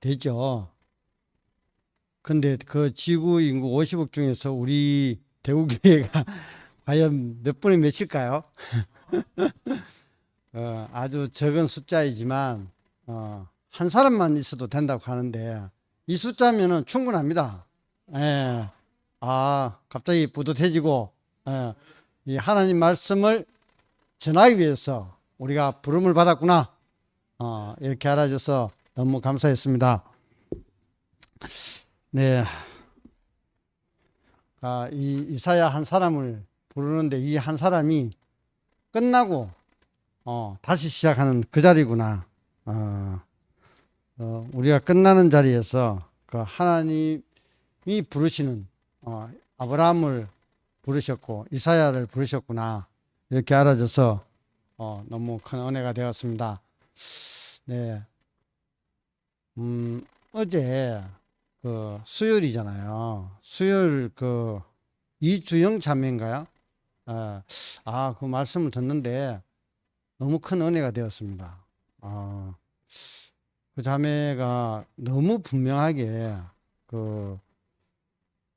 되죠. 근데 그 지구 인구 50억 중에서 우리 대구교회가 과연 몇 분의 몇일까요? 아주 적은 숫자이지만 한 사람만 있어도 된다고 하는데 이 숫자면은 충분합니다. 예. 갑자기 뿌듯해지고 이 하나님 말씀을 전하기 위해서 우리가 부름을 받았구나. 이렇게 알아줘서 너무 감사했습니다. 네. 이 이사야 한 사람을 부르는데 이 한 사람이 끝나고 다시 시작하는 그 자리구나. 우리가 끝나는 자리에서 그 하나님이 부르시는 아브라함을 부르셨고 이사야를 부르셨구나. 이렇게 알아줘서 너무 큰 은혜가 되었습니다. 네. 어제 그 수요일이잖아요. 수요일 그 이주영 자매인가요? 그 말씀을 듣는데 너무 큰 은혜가 되었습니다. 그 자매가 너무 분명하게 그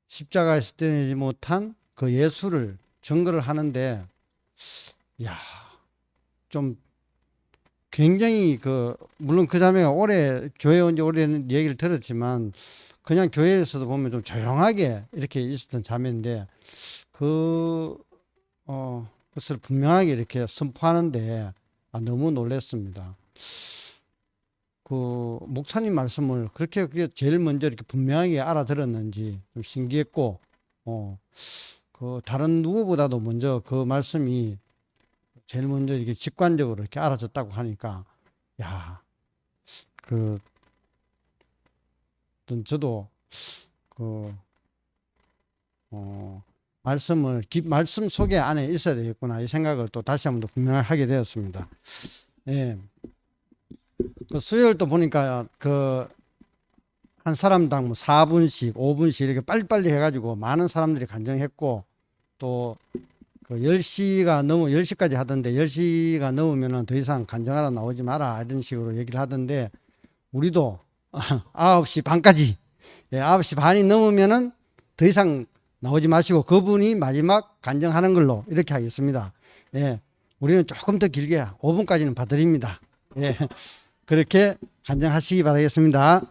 십자가에서 떼내지 못한 그 예수를 증거를 하는데, 야, 좀 굉장히 물론 그 자매가 오래 교회 온 지 오래된 얘기를 들었지만 그냥 교회에서도 보면 좀 조용하게 이렇게 있었던 자매인데 그것을 분명하게 이렇게 선포하는데 너무 놀랐습니다. 그 목사님 말씀을 그게 제일 먼저 이렇게 분명하게 알아들었는지 좀 신기했고, 그 다른 누구보다도 먼저 그 말씀이 제일 먼저 이렇게 직관적으로 이렇게 알아졌다고 하니까, 야, 저도 말씀 속에 안에 있어야 되겠구나 이 생각을 또 다시 한번 더 분명하게 하게 되었습니다. 예. 그 수요일 또 보니까 한 사람당 뭐 4분씩, 5분씩 이렇게 빨리빨리 해가지고 많은 사람들이 간증했고 또 10시까지 하던데 10시가 넘으면은 더 이상 간증하러 나오지 마라 이런 식으로 얘기를 하던데 우리도 9시 반까지 9시 반이 넘으면은 더 이상 나오지 마시고 그분이 마지막 간증하는 걸로 이렇게 하겠습니다. 예. 우리는 조금 더 길게 5분까지는 봐드립니다. 예. 그렇게 간증하시기 바라겠습니다.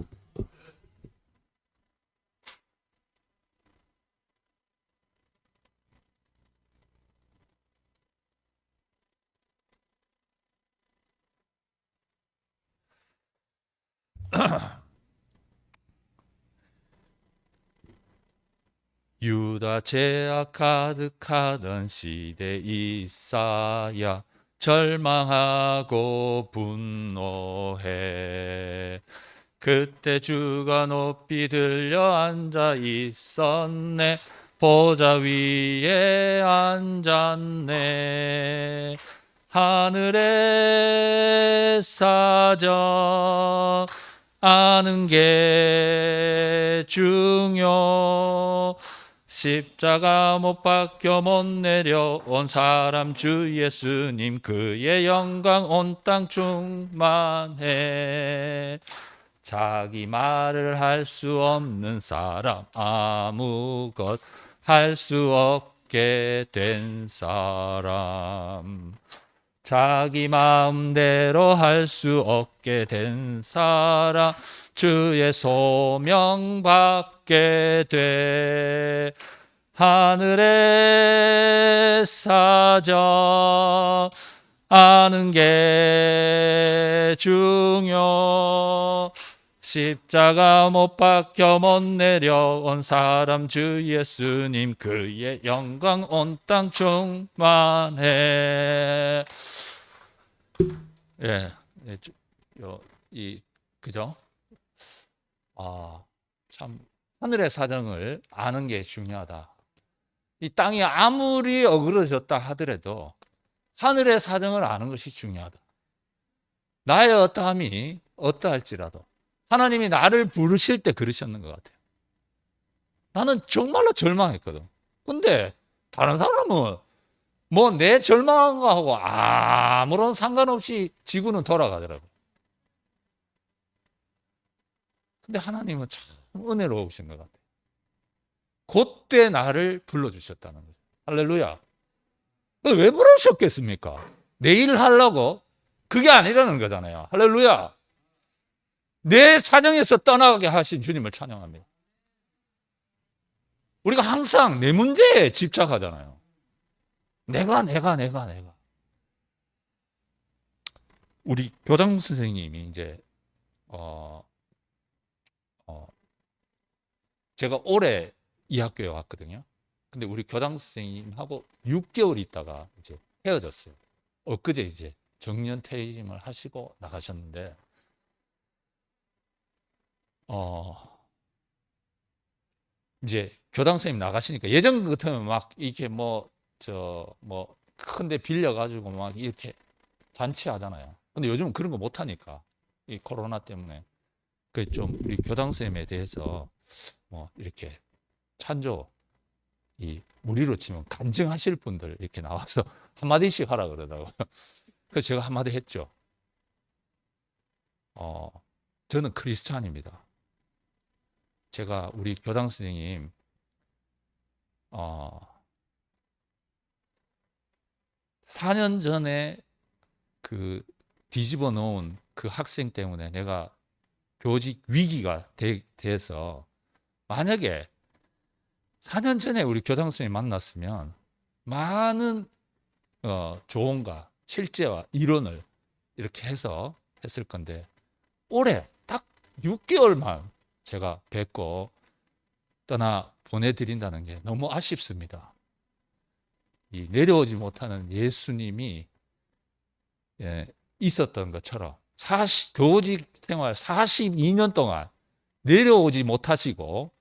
유다 죄악 가득하던 시대 이사야 절망하고 분노해. 그때 주가 높이 들려 앉아 있었네. 보좌 위에 앉았네. 하늘의 사정 아는 게 중요. 십자가 못 박혀 못 내려온 사람 주 예수님 그의 영광 온 땅 충만해. 자기 말을 할 수 없는 사람 아무것 할 수 없게 된 사람 자기 마음대로 할 수 없게 된 사람 주의 소명 받게 돼. 하늘의 사정 아는 게 중요. 십자가 못 박혀 못 내려온 사람 주 예수님 그의 영광 온 땅 충만해. 그죠? 참 하늘의 사정을 아는 게 중요하다. 이 땅이 아무리 어그러졌다 하더라도 하늘의 사정을 아는 것이 중요하다. 나의 어떠함이 어떠할지라도 하나님이 나를 부르실 때 그러셨는 것 같아요. 나는 정말로 절망했거든. 근데 다른 사람은 뭐 내 절망한 거하고 아무런 상관없이 지구는 돌아가더라고요. 근데 하나님은 참 은혜로우신 것 같아요. 그때 나를 불러주셨다는 거죠. 할렐루야. 왜 부르셨겠습니까? 내일 하려고? 그게 아니라는 거잖아요. 할렐루야. 내 사정에서 떠나게 하신 주님을 찬양합니다. 우리가 항상 내 문제에 집착하잖아요. 내가. 우리 교장 선생님이 이제 제가 올해 이 학교에 왔거든요. 근데 우리 교장 선생님하고 6개월 있다가 이제 헤어졌어요. 엊그제 이제 정년 퇴임을 하시고 나가셨는데, 이제 교장 선생님 나가시니까 예전 같으면 막 이렇게 큰데 빌려가지고 막 이렇게 잔치하잖아요. 근데 요즘은 그런 거 못하니까, 이 코로나 때문에. 그 좀 우리 교장 선생님에 대해서 뭐 이렇게 찬조, 이 우리로 치면 간증하실 분들 이렇게 나와서 한마디씩 하라 그러더라고요. 그래서 제가 한마디 했죠. 저는 크리스찬입니다. 제가 우리 교장 선생님 4년 전에 그 뒤집어 놓은 그 학생 때문에 내가 교직 위기가 돼서, 만약에 4년 전에 우리 교장 선생님 만났으면 많은 조언과 실제와 이론을 이렇게 해서 했을 건데, 올해 딱 6개월만 제가 뵙고 떠나 보내드린다는 게 너무 아쉽습니다. 이 내려오지 못하는 예수님이 있었던 것처럼 교직 생활 42년 동안 내려오지 못하시고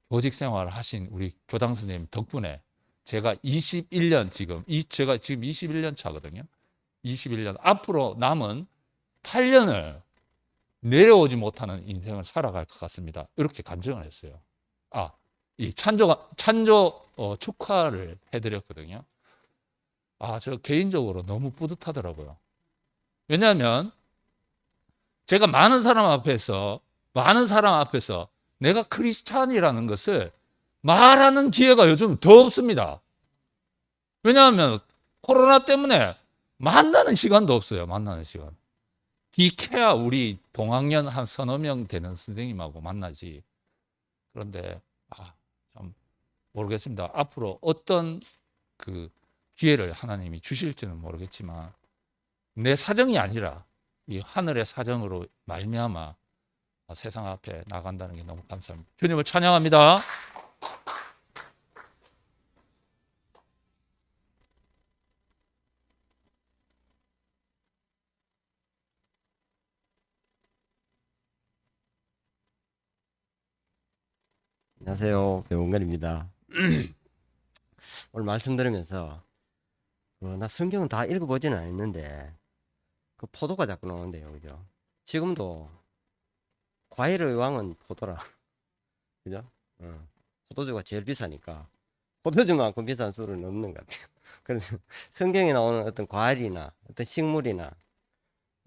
교직 생활을 하신 우리 교장 선생님 덕분에 제가 21년 제가 지금 21년 차거든요. 21년 앞으로 남은 8년을 내려오지 못하는 인생을 살아갈 것 같습니다. 이렇게 간증을 했어요. 이 찬조 축하를 해드렸거든요. 저 개인적으로 너무 뿌듯하더라고요. 왜냐하면 제가 많은 사람 앞에서 내가 크리스찬이라는 것을 말하는 기회가 요즘 더 없습니다. 왜냐하면 코로나 때문에 만나는 시간도 없어요. 만나는 시간. 기캐야 우리 동학년 한 서너 명 되는 선생님하고 만나지. 그런데 참 모르겠습니다. 앞으로 어떤 그 기회를 하나님이 주실지는 모르겠지만, 내 사정이 아니라 이 하늘의 사정으로 말미암아 세상 앞에 나간다는 게 너무 감사합니다. 주님을 찬양합니다. 안녕하세요. 배원근입니다. 오늘 말씀 들으면서 나 성경은 다 읽어보지는 않았는데 그 포도가 자꾸 나오는데요. 그죠? 지금도 과일의 왕은 포도라. 그죠? 포도주가 제일 비싸니까 포도주만큼 비싼 술은 없는 것 같아요. 그래서 성경에 나오는 어떤 과일이나 어떤 식물이나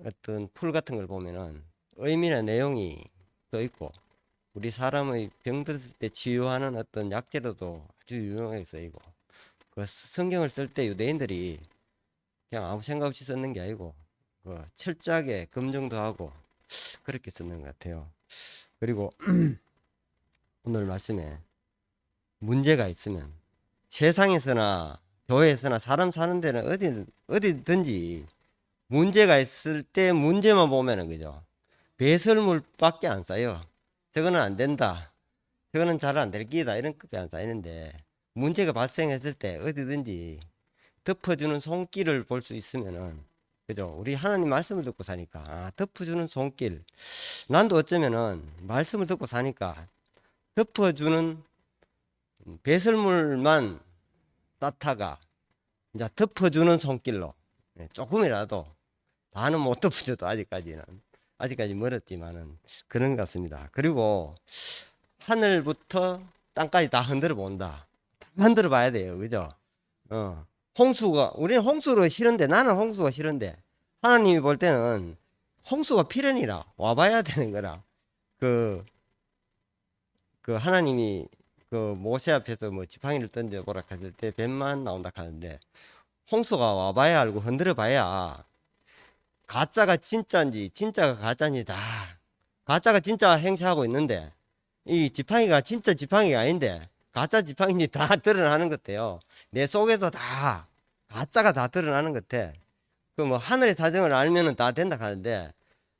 어떤 풀 같은 걸 보면은 의미나 내용이 또 있고, 우리 사람의 병들었을 때 치유하는 어떤 약재로도 아주 유용하게 쓰이고, 그 성경을 쓸 때 유대인들이 그냥 아무 생각 없이 썼는 게 아니고 철저하게 검증도 하고 그렇게 쓰는 것 같아요. 그리고 오늘 말씀에 문제가 있으면 세상에서나 교회에서나 사람 사는 데는 어디든지 문제가 있을 때 문제만 보면은, 그죠? 배설물밖에 안 쌓여. 저거는 안 된다, 저거는 잘 안 될 기다, 이런 급이 안 쌓이는데, 문제가 발생했을 때 어디든지 덮어주는 손길을 볼 수 있으면은, 그죠? 우리 하나님 말씀을 듣고 사니까 덮어주는 손길. 난도 어쩌면은 말씀을 듣고 사니까 덮어주는 배설물만 쌓다가 이제 덮어주는 손길로 조금이라도, 다는 못 덮어줘도 아직까지 멀었지만은 그런 것 같습니다. 그리고 하늘부터 땅까지 다 흔들어 본다. 다 흔들어 봐야 돼요. 그죠? 우리는 홍수가 싫은데, 나는 홍수가 싫은데, 하나님이 볼 때는 홍수가 필연이라 와봐야 되는 거라. 그, 그 하나님이 그 모세 앞에서 뭐 지팡이를 던져보라 했을 때 뱀만 나온다 하는데 홍수가 와봐야 알고 흔들어 봐야 가짜가 진짜인지 진짜가 가짜인지 다 가짜가 진짜 행세하고 있는데 이 지팡이가 진짜 지팡이가 아닌데 가짜 지팡이인지 다 드러나는 것 같아요. 내 속에서 다 가짜가 다 드러나는 것 같아. 그 뭐 하늘의 사정을 알면은 다 된다 하는데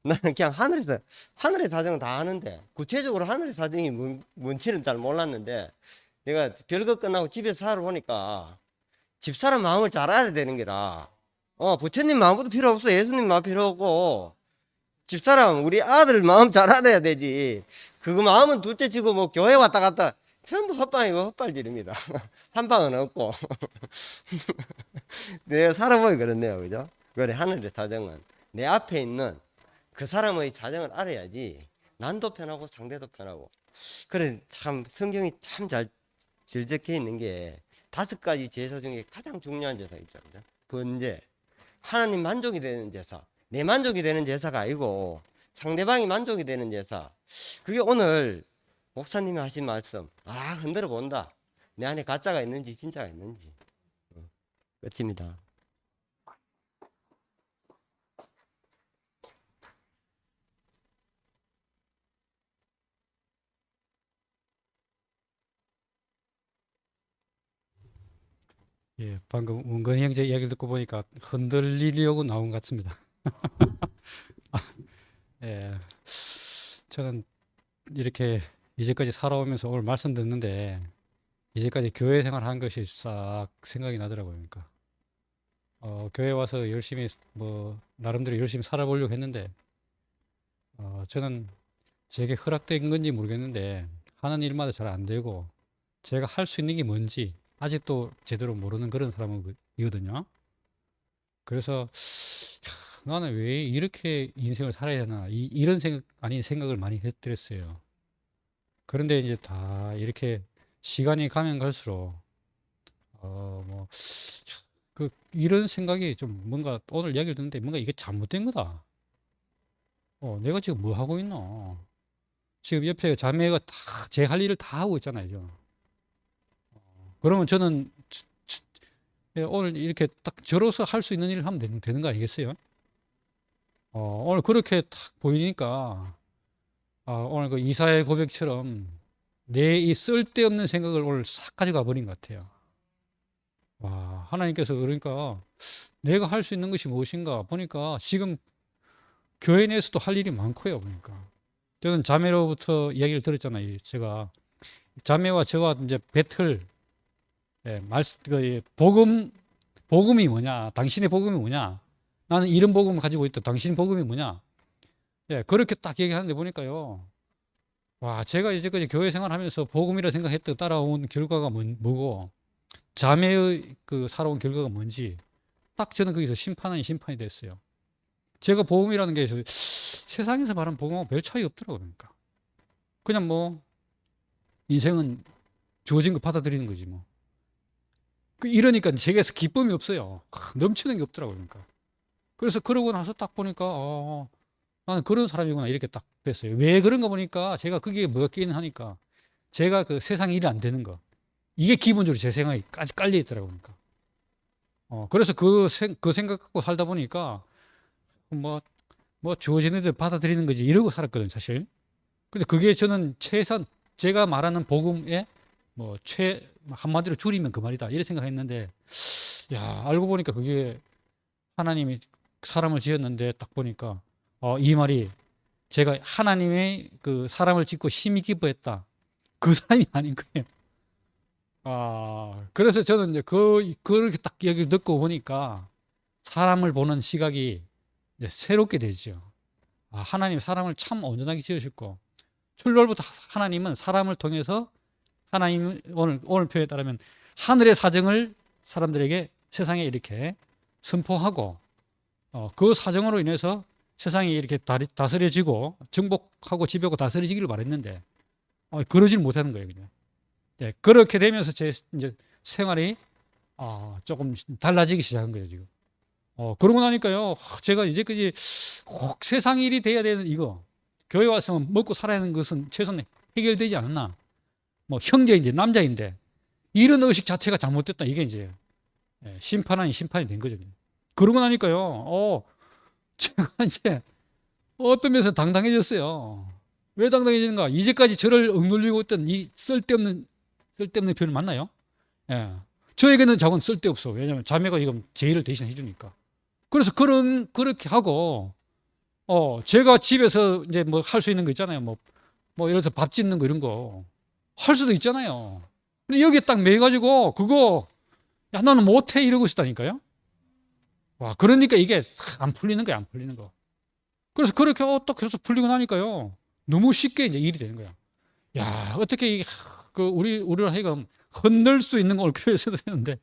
나는 그냥 하늘의 사정은 다 아는데 구체적으로 하늘의 사정이 뭔지는 잘 몰랐는데 내가 별거 끝나고 집에서 살아보니까 집사람 마음을 잘 알아야 되는 게라 부처님 마음도 필요 없어. 예수님 마음 필요 없고 집사람 우리 아들 마음 잘 알아야 되지. 그거 마음은 둘째 치고 뭐 교회 왔다 갔다 전부 헛방이고 헛발질입니다. 한 방은 없고 내가 살아보니 그렇네요. 그죠? 그래 하늘의 사정은 내 앞에 있는 그 사람의 사정을 알아야지 난도 편하고 상대도 편하고. 그래 참 성경이 참 잘 적혀 있는 게 5가지 제사 중에 가장 중요한 제사 있죠. 그죠? 번제 하나님 만족이 되는 제사, 내 만족이 되는 제사가 아니고 상대방이 만족이 되는 제사. 그게 오늘 목사님이 하신 말씀. 흔들어 본다. 내 안에 가짜가 있는지 진짜가 있는지. 끝입니다. 예, 방금 원건이 형제 이야기를 듣고 보니까 흔들리려고 나온 것 같습니다. 예, 저는 이렇게 이제까지 살아오면서 오늘 말씀 듣는데 이제까지 교회 생활한 것이 싹 생각이 나더라고요. 그러니까 교회 와서 열심히 뭐 나름대로 열심히 살아보려고 했는데 저는 제게 허락된 건지 모르겠는데 하는 일마다 잘 안 되고 제가 할 수 있는 게 뭔지 아직도 제대로 모르는 그런 사람이거든요. 그래서 나는 왜 이렇게 인생을 살아야 되나 이런 생각 아닌 생각을 많이 했더랬어요. 그런데 이제 다 이렇게 시간이 가면 갈수록 뭐 이런 생각이 좀 뭔가 오늘 이야기를 듣는데 뭔가 이게 잘못된 거다. 내가 지금 뭐 하고 있나? 지금 옆에 자매가 다 제 할 일을 다 하고 있잖아요. 지금. 그러면 저는 오늘 이렇게 딱 저로서 할 수 있는 일을 하면 되는 거 아니겠어요? 오늘 그렇게 딱 보이니까 오늘 그 이사의 고백처럼 내 이 쓸데없는 생각을 오늘 싹 가져가 버린 것 같아요. 와, 하나님께서 그러니까 내가 할 수 있는 것이 무엇인가 보니까 지금 교회 내에서도 할 일이 많고요. 보니까 저는 자매로부터 이야기를 들었잖아요. 제가 자매와 저와 이제 배틀 복음이 뭐냐? 당신의 복음이 뭐냐? 나는 이런 복음을 가지고 있다. 당신 복음이 뭐냐? 그렇게 딱 얘기하는데 보니까요. 와, 제가 이제까지 교회 생활하면서 복음이라 생각했던 따라온 결과가 뭐고 자매의 그 살아온 결과가 뭔지 딱 저는 거기서 심판이 됐어요. 제가 복음이라는 게 세상에서 말하는 복음하고 별 차이 없더라고요. 그러니까 그냥 뭐 인생은 주어진 거 받아들이는 거지 뭐. 이러니까 제게서 기쁨이 없어요. 넘치는 게 없더라고요. 그러니까. 그래서 그러고 나서 딱 보니까 나는 그런 사람이구나 이렇게 딱 됐어요. 왜 그런가 보니까 제가 그게 뭐가 끼는 하니까 제가 그 세상 일이 안 되는 거 이게 기본적으로 제 생각이 깔려 있더라고요. 그러니까. 그래서 그 생각 갖고 살다 보니까 뭐 주어지는 데 받아들이는 거지 이러고 살았거든요, 사실. 근데 그게 저는 제가 말하는 복음의 한마디로 줄이면 그 말이다 이렇게 생각했는데 알고 보니까 그게 하나님이 사람을 지었는데 딱 보니까 이 말이 제가 하나님의 그 사람을 짓고 심히 기뻐했다 그 사람이 아닌 거예요. 그래서 저는 이제 그렇게 딱 얘기를 듣고 보니까 사람을 보는 시각이 이제 새롭게 되죠. 하나님 사람을 참 온전하게 지으셨고 출발부터 하나님은 사람을 통해서 하나님 오늘 표현에 따르면 하늘의 사정을 사람들에게 세상에 이렇게 선포하고 그 사정으로 인해서 세상이 이렇게 다스려지고 정복하고 지배하고 다스려지기를 바랬는데 그러질 못하는 거예요. 그냥. 그렇게 되면서 제 이제 생활이 조금 달라지기 시작한 거예요 지금. 그러고 나니까요 제가 이제까지 꼭 세상 일이 돼야 되는 이거 교회 와서 먹고 살아야 하는 것은 최소한 해결되지 않았나? 뭐 형제인데 남자인데 이런 의식 자체가 잘못됐다. 이게 이제 심판 아닌 심판이 된 거죠. 그러고 나니까요. 제가 이제 어떤 면에서 당당해졌어요. 왜 당당해지는가? 이제까지 저를 억눌리고 있던 이 쓸데없는 표현 맞나요? 예. 저에게는 자고는 쓸데없어. 왜냐하면 자매가 지금 제 일을 대신 해주니까. 그래서 그렇게 하고 제가 집에서 이제 뭐 할 수 있는 거 있잖아요. 뭐 예를 들어서 밥 짓는 거 이런 거 할 수도 있잖아요. 근데 여기에 딱 매가지고 그거 야 나는 못해 이러고 있다니까요. 와 그러니까 이게 안 풀리는 거야, 안 풀리는 거. 그래서 그렇게 딱 해서 풀리고 나니까요. 너무 쉽게 이제 일이 되는 거야. 야 어떻게 이게 우리를 하여금 흔들 수 있는 걸 교회에서 되는데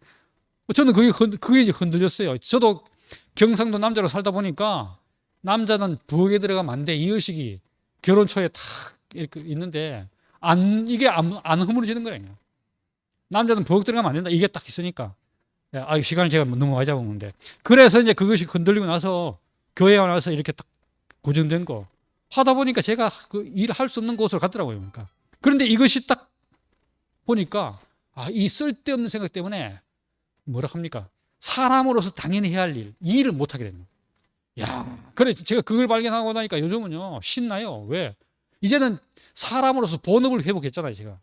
저는 그게 이제 흔들렸어요. 저도 경상도 남자로 살다 보니까 남자는 부엌에 들어가면 안 돼. 이 의식이 결혼 초에 탁 이렇게 있는데 이게 안 허물어지는 거예요. 남자는 부엌 들어가면 안 된다. 이게 딱 있으니까. 시간을 제가 너무 많이 잡았는데. 그래서 이제 그것이 흔들리고 나서 교회에 와서 이렇게 딱 고정된 거 하다 보니까 제가 그 일을 할 수 없는 곳으로 갔더라고요. 그러니까. 그런데 이것이 딱 보니까 이 쓸데없는 생각 때문에 뭐라 합니까? 사람으로서 당연히 해야 할 이 일을 못 하게 됩니다. 야, 그래 제가 그걸 발견하고 나니까 요즘은요 신나요. 왜? 이제는 사람으로서 본업을 회복했잖아요, 제가.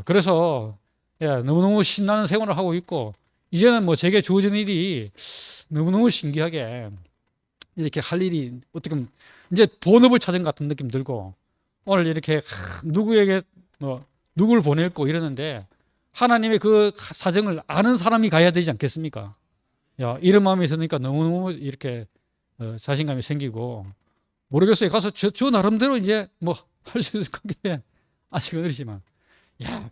그래서 너무너무 신나는 생활을 하고 있고 이제는 뭐 제게 주어진 일이 너무너무 신기하게 이렇게 할 일이 어떻게 보면 이제 본업을 찾은 것 같은 느낌 들고 오늘 이렇게 누구에게 누구를 보낼고 이러는데 하나님의 그 사정을 아는 사람이 가야 되지 않겠습니까? 이런 마음이 드니까 너무너무 이렇게 자신감이 생기고 모르겠어요. 가서 저 나름대로 이제 뭐 할 수 있을 것 같은데 아직은 어리지만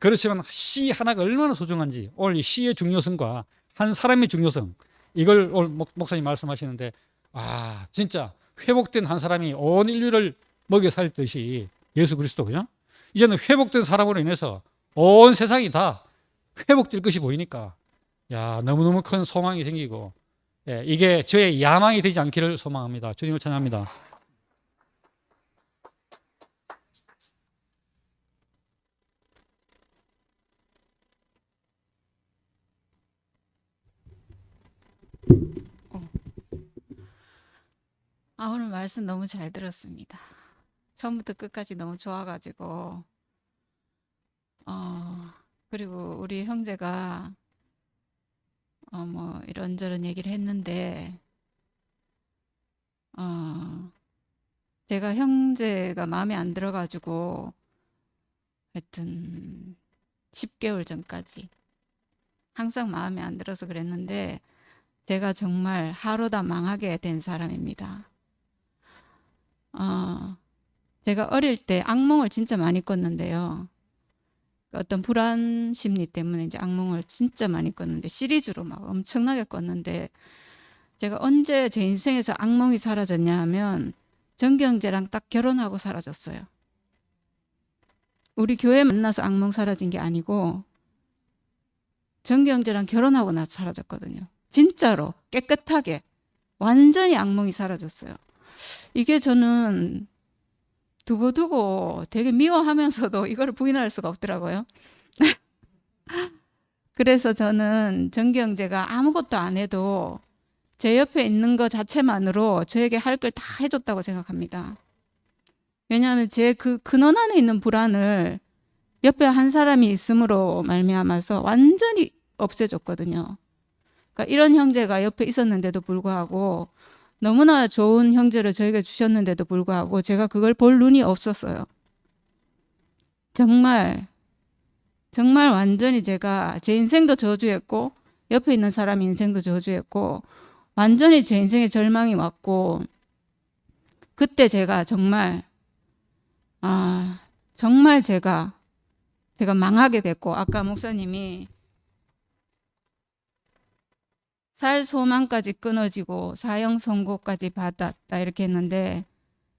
그렇지만 시 하나가 얼마나 소중한지 오늘 이 시의 중요성과 한 사람의 중요성 이걸 오늘 목사님 말씀하시는데 진짜 회복된 한 사람이 온 인류를 먹여 살듯이 예수 그리스도 그죠? 이제는 회복된 사람으로 인해서 온 세상이 다 회복될 것이 보이니까 너무너무 큰 소망이 생기고 이게 저의 야망이 되지 않기를 소망합니다. 주님을 찬양합니다. 오늘 말씀 너무 잘 들었습니다. 처음부터 끝까지 너무 좋아가지고 그리고 우리 형제가 뭐 이런저런 얘기를 했는데 제가 형제가 마음에 안 들어가지고 하여튼 10개월 전까지 항상 마음에 안 들어서 그랬는데 제가 정말 하루 다 망하게 된 사람입니다. 제가 어릴 때 악몽을 진짜 많이 꿨는데요. 어떤 불안 심리 때문에 이제 악몽을 진짜 많이 꿨는데 시리즈로 막 엄청나게 꿨는데 제가 언제 제 인생에서 악몽이 사라졌냐 하면 정경재랑 딱 결혼하고 사라졌어요. 우리 교회 만나서 악몽 사라진 게 아니고 정경재랑 결혼하고 나서 사라졌거든요. 진짜로 깨끗하게 완전히 악몽이 사라졌어요. 이게 저는 두고두고 되게 미워하면서도 이걸 부인할 수가 없더라고요. 그래서 저는 정경재가 아무것도 안 해도 제 옆에 있는 것 자체만으로 저에게 할 걸 다 해줬다고 생각합니다. 왜냐하면 제 그 근원 안에 있는 불안을 옆에 한 사람이 있음으로 말미암아서 완전히 없애줬거든요. 그러니까 이런 형제가 옆에 있었는데도 불구하고 너무나 좋은 형제를 저에게 주셨는데도 불구하고 제가 그걸 볼 눈이 없었어요. 정말 완전히 제가 제 인생도 저주했고 옆에 있는 사람 인생도 저주했고 완전히 제 인생에 절망이 왔고 그때 제가 정말 제가 망하게 됐고 아까 목사님이 살 소망까지 끊어지고 사형 선고까지 받았다 이렇게 했는데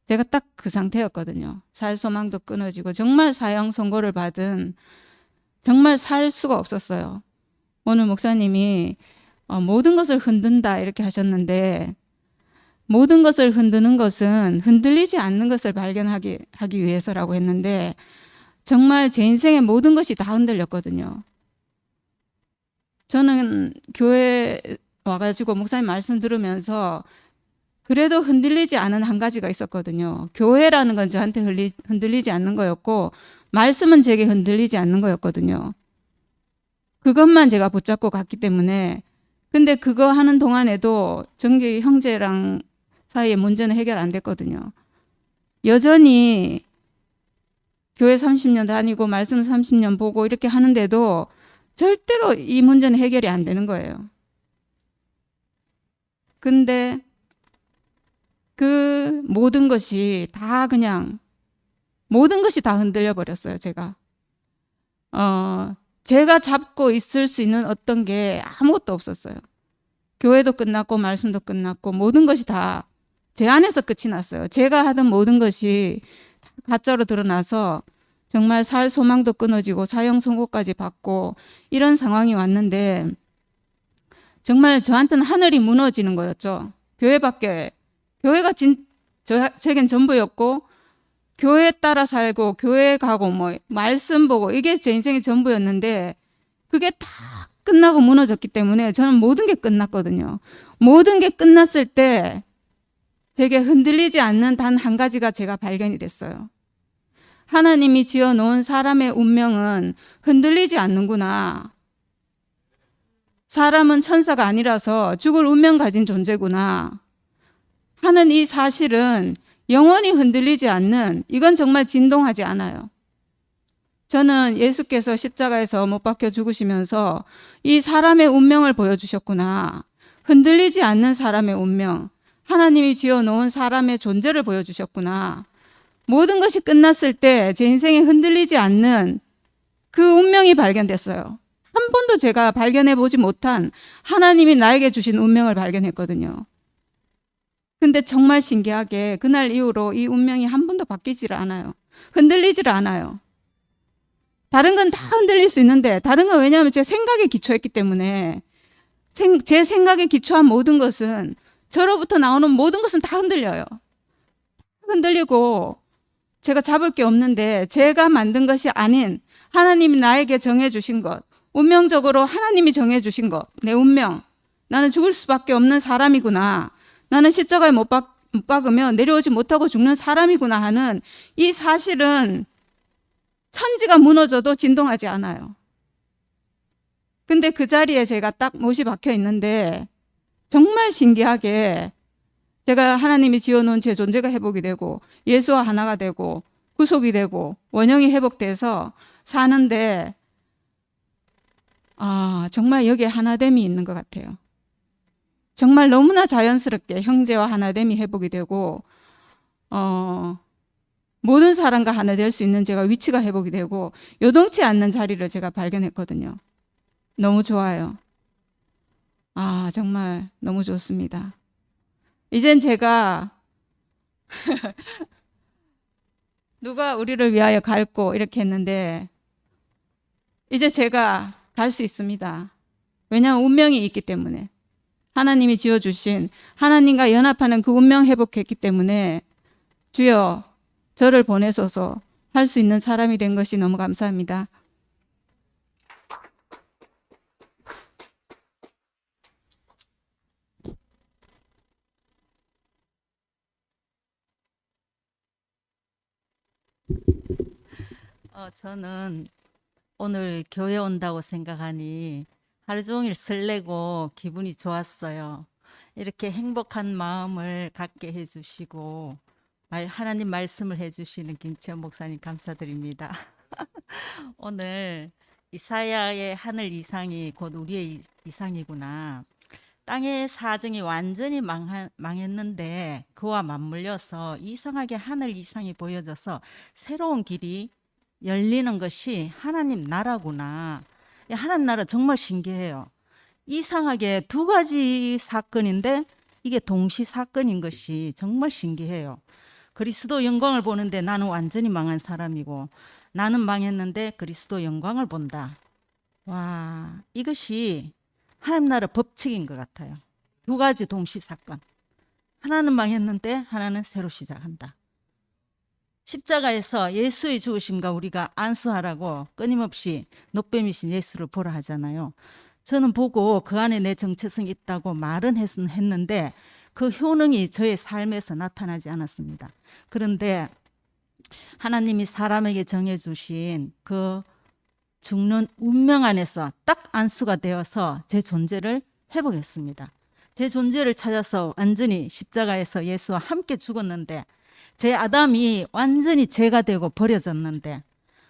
제가 딱 그 상태였거든요. 살 소망도 끊어지고 정말 사형 선고를 받은 정말 살 수가 없었어요. 오늘 목사님이 모든 것을 흔든다 이렇게 하셨는데 모든 것을 흔드는 것은 흔들리지 않는 것을 발견하기 위해서라고 했는데 정말 제 인생의 모든 것이 다 흔들렸거든요. 저는 교회 와가지고 목사님 말씀 들으면서 그래도 흔들리지 않은 한 가지가 있었거든요. 교회라는 건 저한테 흔들리지 않는 거였고 말씀은 제게 흔들리지 않는 거였거든요. 그것만 제가 붙잡고 갔기 때문에 근데 그거 하는 동안에도 정규 형제랑 사이의 문제는 해결 안 됐거든요. 여전히 교회 30년 다니고 말씀 30년 보고 이렇게 하는데도 절대로 이 문제는 해결이 안 되는 거예요. 근데 그 모든 것이 다 흔들려 버렸어요, 제가. 제가 잡고 있을 수 있는 어떤 게 아무것도 없었어요. 교회도 끝났고 말씀도 끝났고 모든 것이 다 제 안에서 끝이 났어요. 제가 하던 모든 것이 다 가짜로 드러나서 정말 살 소망도 끊어지고 사형 선고까지 받고 이런 상황이 왔는데 정말 저한테는 하늘이 무너지는 거였죠. 교회가 제겐 전부였고 교회 따라 살고 교회 가고 뭐 말씀 보고 이게 제 인생의 전부였는데 그게 다 끝나고 무너졌기 때문에 저는 모든 게 끝났거든요. 모든 게 끝났을 때 제게 흔들리지 않는 단 한 가지가 제가 발견이 됐어요. 하나님이 지어놓은 사람의 운명은 흔들리지 않는구나. 사람은 천사가 아니라서 죽을 운명 가진 존재구나 하는 이 사실은 영원히 흔들리지 않는, 이건 정말 진동하지 않아요. 저는 예수께서 십자가에서 못 박혀 죽으시면서 이 사람의 운명을 보여주셨구나. 흔들리지 않는 사람의 운명, 하나님이 지어놓은 사람의 존재를 보여주셨구나. 모든 것이 끝났을 때 제 인생에 흔들리지 않는 그 운명이 발견됐어요. 한 번도 제가 발견해보지 못한 하나님이 나에게 주신 운명을 발견했거든요. 근데 정말 신기하게 그날 이후로 이 운명이 한 번도 바뀌지를 않아요. 흔들리지를 않아요. 다른 건 다 흔들릴 수 있는데 다른 건 왜냐하면 제 생각에 기초했기 때문에 제 생각에 기초한 모든 것은 저로부터 나오는 모든 것은 다 흔들려요. 흔들리고 제가 잡을 게 없는데 제가 만든 것이 아닌 하나님이 나에게 정해주신 것, 운명적으로 하나님이 정해주신 것, 내 운명, 나는 죽을 수밖에 없는 사람이구나, 나는 십자가에 못 박으면 내려오지 못하고 죽는 사람이구나 하는 이 사실은 천지가 무너져도 진동하지 않아요. 근데 그 자리에 제가 딱 못이 박혀 있는데 정말 신기하게 제가 하나님이 지어놓은 제 존재가 회복이 되고 예수와 하나가 되고 구속이 되고 원형이 회복돼서 사는데 정말 여기에 하나됨이 있는 것 같아요. 정말 너무나 자연스럽게 형제와 하나됨이 회복이 되고 모든 사람과 하나 될 수 있는 제가 위치가 회복이 되고 요동치 않는 자리를 제가 발견했거든요. 너무 좋아요. 정말 너무 좋습니다. 이젠 제가 누가 우리를 위하여 갈고 이렇게 했는데 이제 제가 갈 수 있습니다. 왜냐하면 운명이 있기 때문에, 하나님이 지어주신 하나님과 연합하는 그 운명 회복했기 때문에 주여 저를 보내소서 할 수 있는 사람이 된 것이 너무 감사합니다. 저는 오늘 교회 온다고 생각하니 하루 종일 설레고 기분이 좋았어요. 이렇게 행복한 마음을 갖게 해주시고 하나님 말씀을 해주시는 김채원 목사님 감사드립니다. 오늘 이사야의 하늘 이상이 곧 우리의 이상이구나. 땅의 사정이 완전히 망했는데 그와 맞물려서 이상하게 하늘 이상이 보여져서 새로운 길이 열리는 것이 하나님 나라구나. 하나님 나라 정말 신기해요. 이상하게 두 가지 사건인데 이게 동시 사건인 것이 정말 신기해요. 그리스도 영광을 보는데 나는 완전히 망한 사람이고 나는 망했는데 그리스도 영광을 본다. 와, 이것이 하나님 나라 법칙인 것 같아요. 두 가지 동시 사건. 하나는 망했는데 하나는 새로 시작한다. 십자가에서 예수의 죽으심과 우리가 안수하라고 끊임없이 노뱀이신 예수를 보라 하잖아요. 저는 보고 그 안에 내 정체성이 있다고 말은 했는데 그 효능이 저의 삶에서 나타나지 않았습니다. 그런데 하나님이 사람에게 정해주신 그 죽는 운명 안에서 딱 안수가 되어서 제 존재를 회복했습니다. 제 존재를 찾아서 완전히 십자가에서 예수와 함께 죽었는데 제 아담이 완전히 죄가 되고 버려졌는데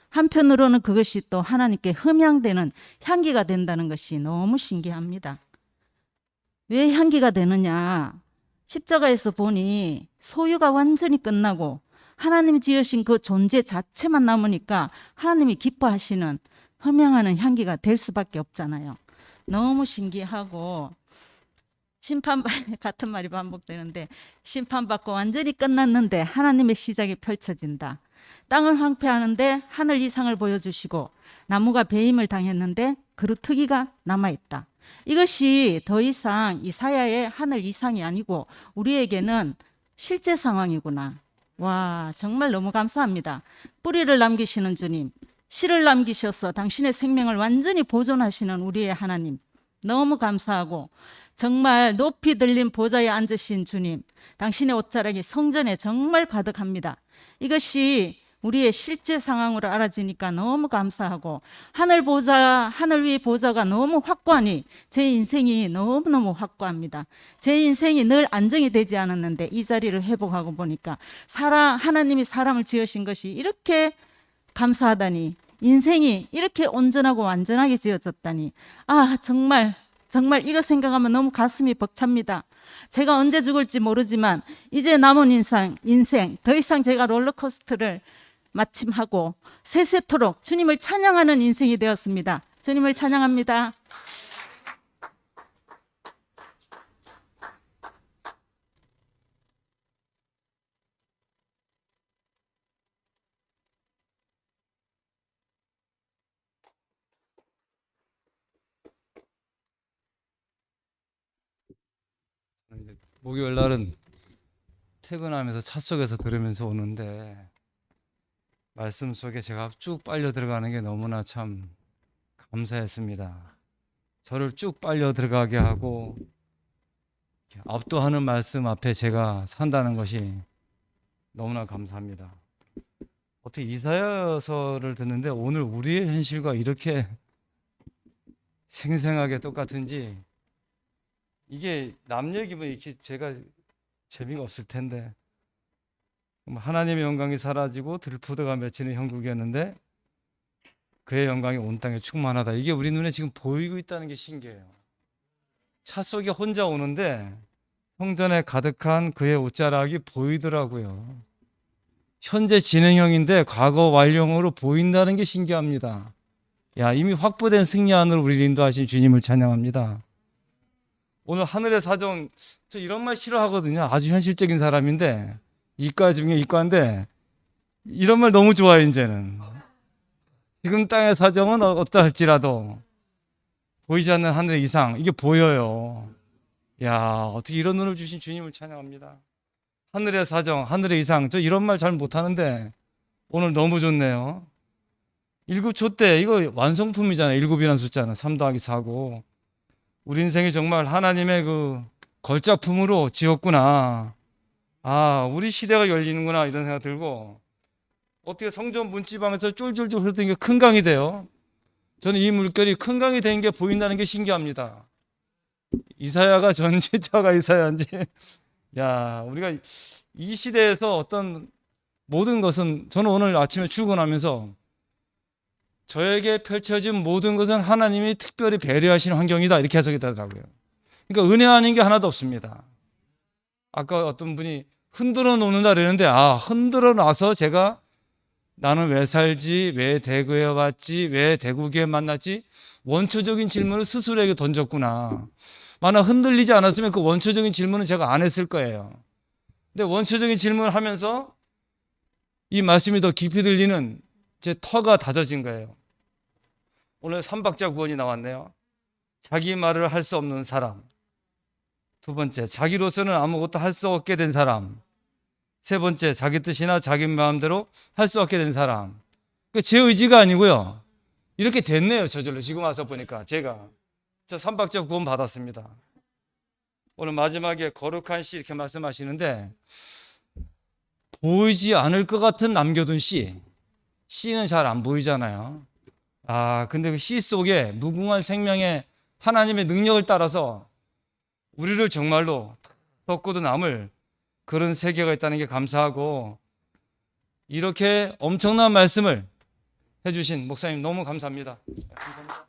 한편으로는 그것이 또 하나님께 흠향되는 향기가 된다는 것이 너무 신기합니다. 왜 향기가 되느냐? 십자가에서 보니 소유가 완전히 끝나고 하나님이 지으신 그 존재 자체만 남으니까 하나님이 기뻐하시는 흠향하는 향기가 될 수밖에 없잖아요. 너무 신기하고 같은 말이 반복되는데 심판받고 완전히 끝났는데 하나님의 시작이 펼쳐진다. 땅을 황폐하는데 하늘 이상을 보여주시고 나무가 배임을 당했는데 그릇 트기가 남아있다. 이것이 더 이상 이사야의 하늘 이상이 아니고 우리에게는 실제 상황이구나. 와, 정말 너무 감사합니다. 뿌리를 남기시는 주님, 씨를 남기셔서 당신의 생명을 완전히 보존하시는 우리의 하나님, 너무 감사하고 정말 높이 들린 보좌에 앉으신 주님, 당신의 옷자락이 성전에 정말 가득합니다. 이것이 우리의 실제 상황으로 알아지니까 너무 감사하고 하늘 위의 보좌가 너무 확고하니 제 인생이 너무너무 확고합니다. 제 인생이 늘 안정이 되지 않았는데 이 자리를 회복하고 보니까 하나님이 사람을 지으신 것이 이렇게 감사하다니, 인생이 이렇게 온전하고 완전하게 지어졌다니, 정말 이거 생각하면 너무 가슴이 벅찹니다. 제가 언제 죽을지 모르지만 이제 남은 인생 더 이상 제가 롤러코스터를 마침 하고 세세토록 주님을 찬양하는 인생이 되었습니다. 주님을 찬양합니다. 목요일 날은 퇴근하면서 차 속에서 들으면서 오는데 말씀 속에 제가 쭉 빨려 들어가는 게 너무나 참 감사했습니다. 저를 쭉 빨려 들어가게 하고 압도하는 말씀 앞에 제가 산다는 것이 너무나 감사합니다. 어떻게 이사야서를 듣는데 오늘 우리의 현실과 이렇게 생생하게 똑같은지, 이게 남 얘기면 이렇게 제가 재미가 없을 텐데, 하나님의 영광이 사라지고 들포도가 맺히는 형국이었는데 그의 영광이 온 땅에 충만하다. 이게 우리 눈에 지금 보이고 있다는 게 신기해요. 차 속에 혼자 오는데 성전에 가득한 그의 옷자락이 보이더라고요. 현재 진행형인데 과거 완료형으로 보인다는 게 신기합니다. 이미 확보된 승리 안으로 우리를 인도하신 주님을 찬양합니다. 오늘 하늘의 사정, 저 이런 말 싫어하거든요. 아주 현실적인 사람인데, 이과 중에 이과인데 이런 말 너무 좋아요. 이제는 지금 땅의 사정은 어떠할지라도 보이지 않는 하늘의 이상, 이게 보여요. 어떻게 이런 눈을 주신 주님을 찬양합니다. 하늘의 사정, 하늘의 이상, 저 이런 말 잘 못하는데 오늘 너무 좋네요. 일곱초 때 이거 완성품이잖아요. 일곱이라는 숫자는 3 더하기 4고 우리 인생이 정말 하나님의 그 걸작품으로 지었구나. 우리 시대가 열리는구나, 이런 생각 들고, 어떻게 성전 문지방에서 쫄쫄쫄 흐르던 게 큰 강이 돼요. 저는 이 물결이 큰 강이 된 게 보인다는 게 신기합니다. 이사야가 전지자가 이사야인지, 우리가 이 시대에서 어떤 모든 것은, 저는 오늘 아침에 출근하면서 저에게 펼쳐진 모든 것은 하나님이 특별히 배려하시는 환경이다, 이렇게 해석이 되더라고요. 그러니까 은혜 아닌 게 하나도 없습니다. 아까 어떤 분이 흔들어 놓는다 그러는데, 흔들어 놔서 제가 나는 왜 살지, 왜 대구에 왔지, 왜 대구에 만났지, 원초적인 질문을 스스로에게 던졌구나. 만약 흔들리지 않았으면 그 원초적인 질문은 제가 안 했을 거예요. 근데 원초적인 질문을 하면서 이 말씀이 더 깊이 들리는 제 터가 다져진 거예요. 오늘 삼박자 구원이 나왔네요. 자기 말을 할 수 없는 사람, 두 번째, 자기로서는 아무것도 할 수 없게 된 사람. 세 번째, 자기 뜻이나 자기 마음대로 할 수 없게 된 사람. 제 의지가 아니고요. 이렇게 됐네요. 저절로 지금 와서 보니까 저 삼박자 구원 받았습니다. 오늘 마지막에 거룩한 씨 이렇게 말씀하시는데 보이지 않을 것 같은 남겨둔 씨. 씨는 잘 안 보이잖아요. 근데 그 씨 속에 무궁한 생명의 하나님의 능력을 따라서 우리를 정말로 덮고도 남을 그런 세계가 있다는 게 감사하고, 이렇게 엄청난 말씀을 해주신 목사님 너무 감사합니다. 감사합니다.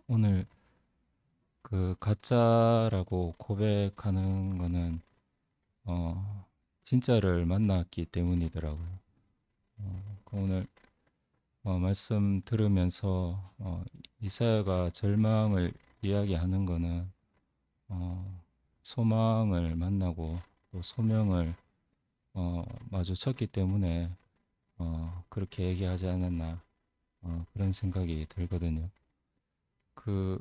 오늘 그 가짜라고 고백하는 거는 진짜를 만났기 때문이더라고요. 오늘 말씀 들으면서 이사야가 절망을 이야기하는 거는 소망을 만나고 또 소명을 마주쳤기 때문에 그렇게 얘기하지 않았나 그런 생각이 들거든요. 그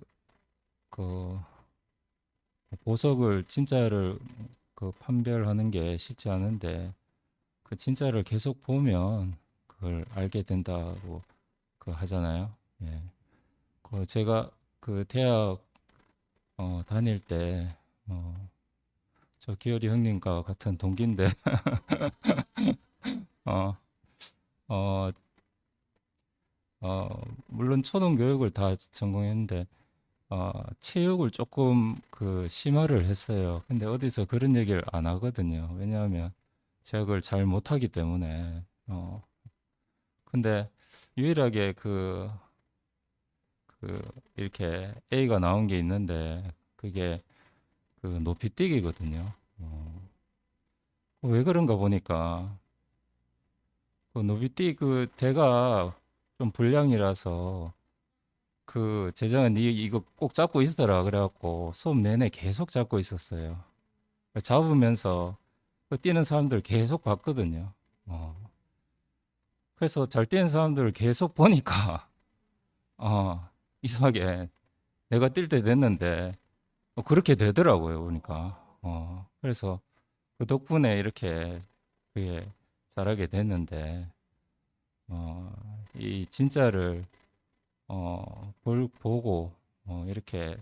보석을 진짜를 판별하는 게 쉽지 않은데 그 진짜를 계속 보면 그걸 알게 된다고 하잖아요. 예. 제가 대학 다닐 때 저 기열이 형님과 같은 동기인데 물론 초등교육을 다 전공했는데 체육을 조금 심화를 했어요. 근데 어디서 그런 얘기를 안 하거든요. 왜냐하면 제가 그걸 잘 못하기 때문에. 근데 유일하게 이렇게 A가 나온 게 있는데 그게 높이뛰기거든요. 왜 그런가 보니까 높이뛰기 대가 좀 불량이라서 제장은 이거 꼭 잡고 있어라 그래갖고 수업 내내 계속 잡고 있었어요. 잡으면서 뛰는 사람들 계속 봤거든요. 그래서 잘 뛰는 사람들을 계속 보니까 이상하게 내가 뛸 때 됐는데 그렇게 되더라고요. 보니까 그래서 그 덕분에 이렇게 그게 잘하게 됐는데 이 진짜를 보고 이렇게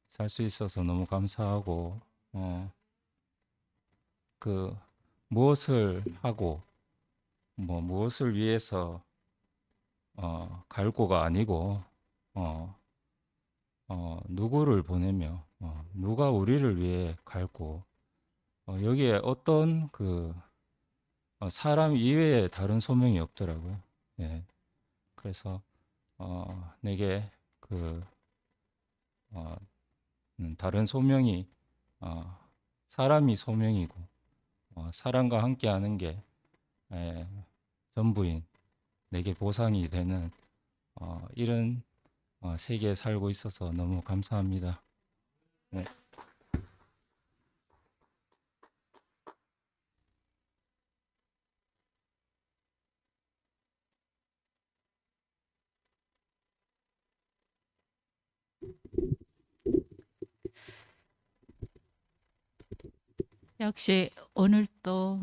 살 수 있어서 너무 감사하고 무엇을 하고 무엇을 위해서 갈고가 아니고 누구를 보내며 누가 우리를 위해 갈고 여기에 어떤 사람 이외에 다른 소명이 없더라고요. 예. 그래서 내게 다른 소명이 사람이 소명이고 사람과 함께하는 게 전부인 내게 보상이 되는 이런 세계에 살고 있어서 너무 감사합니다. 네. 역시 오늘 또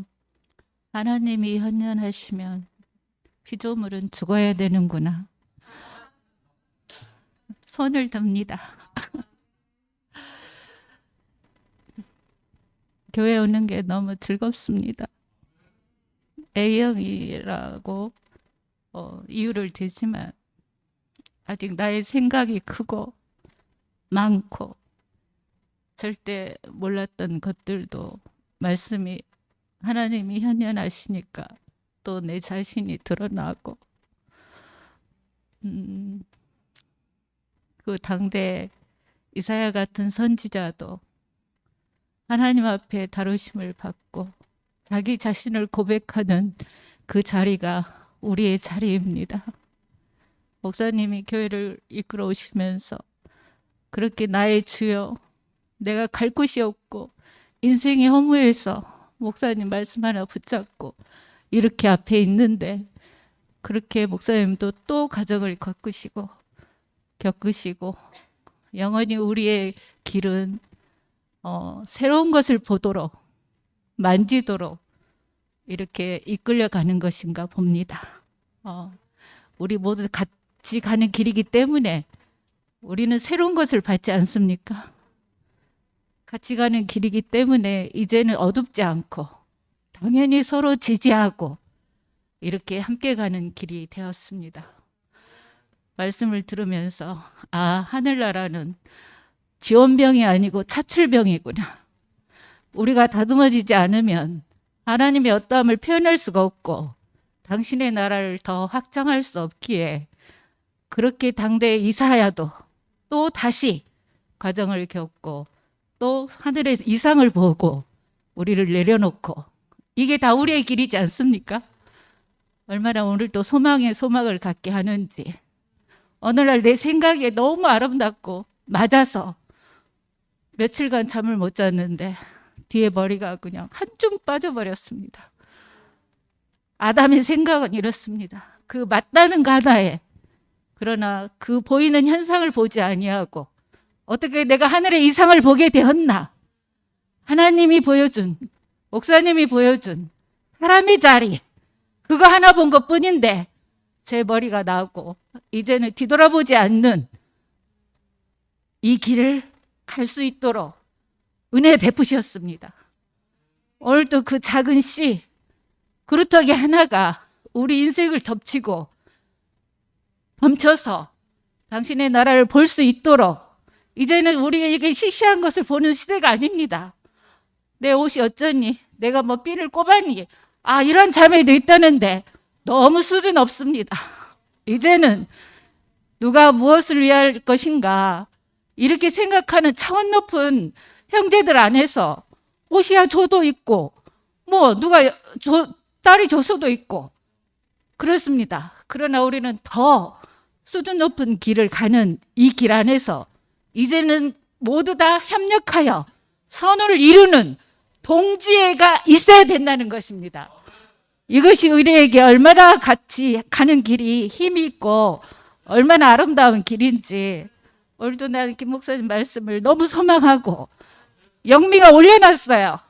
하나님이 헌연하시면 피조물은 죽어야 되는구나. 손을 듭니다. 교회 오는 게 너무 즐겁습니다. A형이라고 이유를 대지만 아직 나의 생각이 크고 많고 절대 몰랐던 것들도 말씀이 하나님이 현현하시니까 또 내 자신이 드러나고 그 당대 이사야 같은 선지자도 하나님 앞에 다루심을 받고 자기 자신을 고백하는 그 자리가 우리의 자리입니다. 목사님이 교회를 이끌어 오시면서 그렇게 나의 주여, 내가 갈 곳이 없고 인생이 허무해서 목사님 말씀 하나 붙잡고 이렇게 앞에 있는데, 그렇게 목사님도 또 가정을 겪으시고 영원히 우리의 길은 새로운 것을 보도록, 만지도록 이렇게 이끌려가는 것인가 봅니다. 우리 모두 같이 가는 길이기 때문에 우리는 새로운 것을 받지 않습니까? 같이 가는 길이기 때문에 이제는 어둡지 않고 당연히 서로 지지하고 이렇게 함께 가는 길이 되었습니다. 말씀을 들으면서 하늘나라는 지원병이 아니고 차출병이구나. 우리가 다듬어지지 않으면 하나님의 어떠함을 표현할 수가 없고 당신의 나라를 더 확장할 수 없기에, 그렇게 당대 이사야도 또 다시 과정을 겪고 또 하늘의 이상을 보고 우리를 내려놓고, 이게 다 우리의 길이지 않습니까? 얼마나 오늘도 소망에 소망을 갖게 하는지. 오늘날 내 생각에 너무 아름답고 맞아서 며칠간 잠을 못 잤는데 뒤에 머리가 그냥 한줌 빠져버렸습니다. 아담의 생각은 이렇습니다. 그 맞다는 가나에, 그러나 그 보이는 현상을 보지 아니하고 어떻게 내가 하늘의 이상을 보게 되었나? 하나님이 보여준, 목사님이 보여준 사람의 자리, 그거 하나 본 것뿐인데 제 머리가 나고 이제는 뒤돌아보지 않는 이 길을 갈 수 있도록 은혜 베푸셨습니다. 오늘도 그 작은 씨, 그루터기 하나가 우리 인생을 덮치고 멈춰서 당신의 나라를 볼 수 있도록, 이제는 우리에게 시시한 것을 보는 시대가 아닙니다. 내 옷이 어쩌니, 내가 뭐 삐를 꼽았니, 이런 자매도 있다는데 너무 수준 없습니다. 이제는 누가 무엇을 위할 것인가 이렇게 생각하는 차원 높은 형제들 안에서 옷이야 줘도 있고, 뭐 누가 딸이 줬어도 있고 그렇습니다. 그러나 우리는 더 수준 높은 길을 가는 이 길 안에서 이제는 모두 다 협력하여 선을 이루는 동지애가 있어야 된다는 것입니다. 이것이 우리에게 얼마나 같이 가는 길이 힘이 있고 얼마나 아름다운 길인지, 오늘도 난 김 목사님 말씀을 너무 소망하고 영미가 올려놨어요.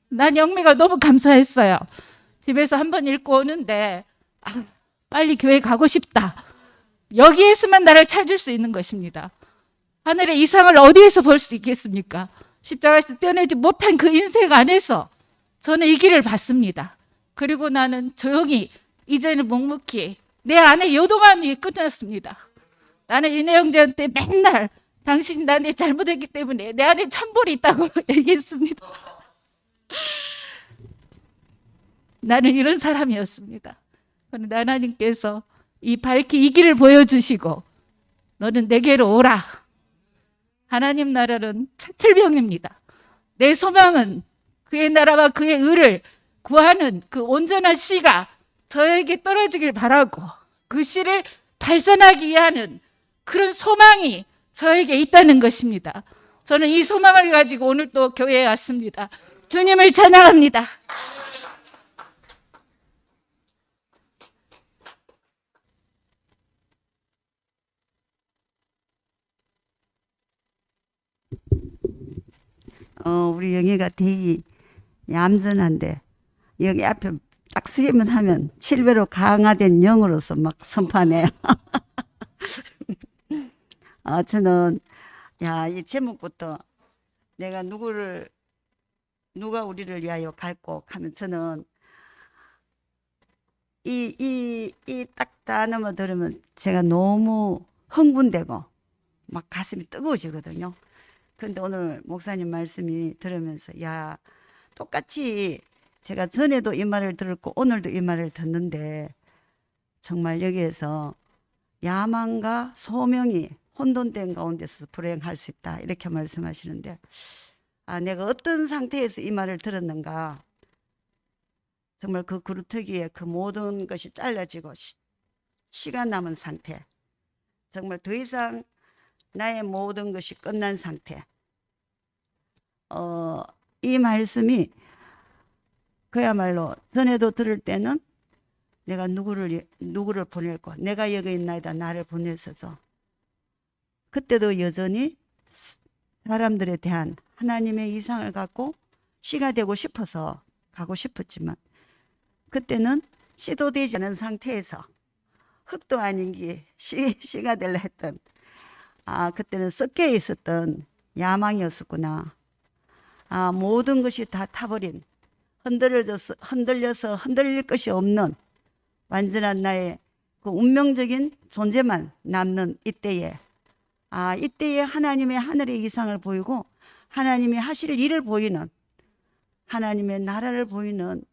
난 영미가 너무 감사했어요. 집에서 한번 읽고 오는데 빨리 교회 가고 싶다. 여기에서만 나를 찾을 수 있는 것입니다. 하늘의 이상을 어디에서 볼 수 있겠습니까? 십자가에서 떼어내지 못한 그 인생 안에서 저는 이 길을 봤습니다. 그리고 나는 조용히 이제는 묵묵히 내 안에 요동함이 끝났습니다. 나는 이내 형제한테 맨날 당신이 나한테 잘못했기 때문에 내 안에 천벌이 있다고 얘기했습니다. 나는 이런 사람이었습니다. 그런데 하나님께서 이 밝히 이 길을 보여주시고 너는 내게로 오라. 하나님 나라는 차출병입니다. 내 소망은 그의 나라와 그의 의를 구하는 그 온전한 씨가 저에게 떨어지길 바라고 그 씨를 발산하기 위한 그런 소망이 저에게 있다는 것입니다. 저는 이 소망을 가지고 오늘 또 교회에 왔습니다. 주님을 찬양합니다. 우리 영희가 되게 얌전한데 여기 앞에 딱 쓰기만 하면 7배로 강화된 영으로서 막 선포하네요. 저는 이 제목부터 내가 누가 우리를 위하여 갈 곳 하면 저는 이 딱 단어만 들으면 제가 너무 흥분되고 막 가슴이 뜨거워지거든요. 근데 오늘 목사님 말씀이 들으면서 똑같이 제가 전에도 이 말을 들었고 오늘도 이 말을 듣는데 정말 여기에서 야망과 소명이 혼돈된 가운데서 불행할 수 있다 이렇게 말씀하시는데 내가 어떤 상태에서 이 말을 들었는가, 정말 그 그루터기에 그 모든 것이 잘라지고 시간 남은 상태, 정말 더 이상 나의 모든 것이 끝난 상태. 이 말씀이 그야말로 전에도 들을 때는 내가 누구를 보낼고 내가 여기 있나이다 나를 보내소서. 그때도 여전히 사람들에 대한 하나님의 이상을 갖고 씨가 되고 싶어서 가고 싶었지만 그때는 씨도 되지 않은 상태에서 흙도 아닌 게 씨가 되려 했던 그때는 섞여 있었던 야망이었었구나. 모든 것이 다 타버린 흔들려서 흔들릴 것이 없는 완전한 나의 그 운명적인 존재만 남는 이때에 이때에 하나님의 하늘의 이상을 보이고 하나님이 하실 일을 보이는 하나님의 나라를 보이는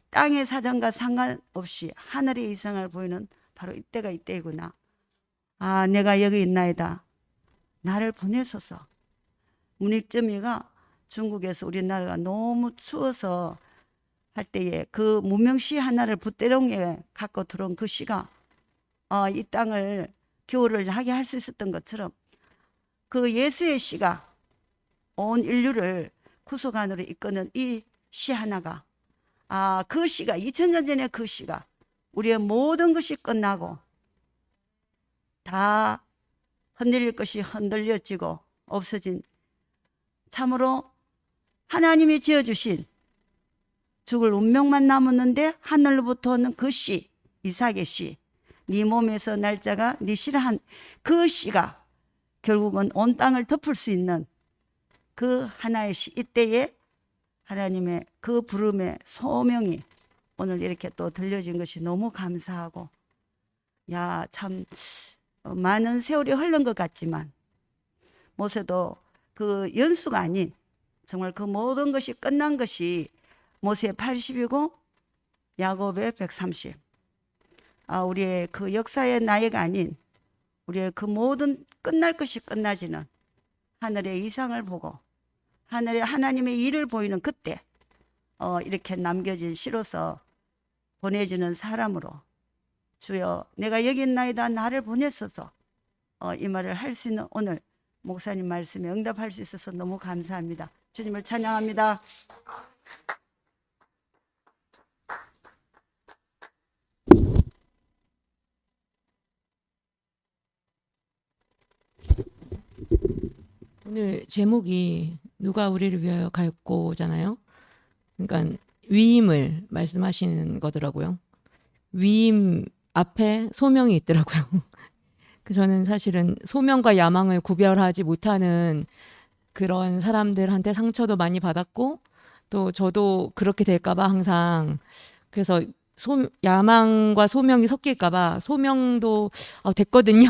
땅의 사정과 상관없이 하늘의 이상을 보이는 바로 이때가 이때이구나. 내가 여기 있나이다. 나를 보내소서. 문익점이가 중국에서 우리나라가 너무 추워서 할 때에 그 무명시 하나를 붓대롱에 갖고 들어온 그 시가 이 땅을 겨울을 나게 할 수 있었던 것처럼 그 예수의 시가 온 인류를 구속 안으로 이끄는 이 시 하나가 그 시가 2000년 전에 그 시가 우리의 모든 것이 끝나고 다 흔들릴 것이 흔들려지고 없어진 참으로 하나님이 지어주신 죽을 운명만 남았는데 하늘로부터 오는 그 씨, 이삭의 씨, 네 몸에서 날짜가 네 싫어한 그 씨가 결국은 온 땅을 덮을 수 있는 그 하나의 시, 이때에 하나님의 그 부름의 소명이 오늘 이렇게 또 들려진 것이 너무 감사하고 참 많은 세월이 흘른 것 같지만 모세도 그 연수가 아닌 정말 그 모든 것이 끝난 것이 모세의 80이고 야곱의 130. 우리의 그 역사의 나이가 아닌 우리의 그 모든 끝날 것이 끝나지는 하늘의 이상을 보고 하늘의 하나님의 일을 보이는 그때 이렇게 남겨진 시로서 보내지는 사람으로 주여 내가 여기 있나이다 나를 보내소서 이 말을 할 수 있는 오늘 목사님 말씀에 응답할 수 있어서 너무 감사합니다. 주님을 찬양합니다. 오늘 제목이 누가 우리를 위하여 갈고잖아요. 그러니까 위임을 말씀하시는 거더라고요. 위임 앞에 소명이 있더라고요. 저는 사실은 소명과 야망을 구별하지 못하는 그런 사람들한테 상처도 많이 받았고 또 저도 그렇게 될까봐 항상 그래서 야망과 소명이 섞일까봐 소명도 됐거든요.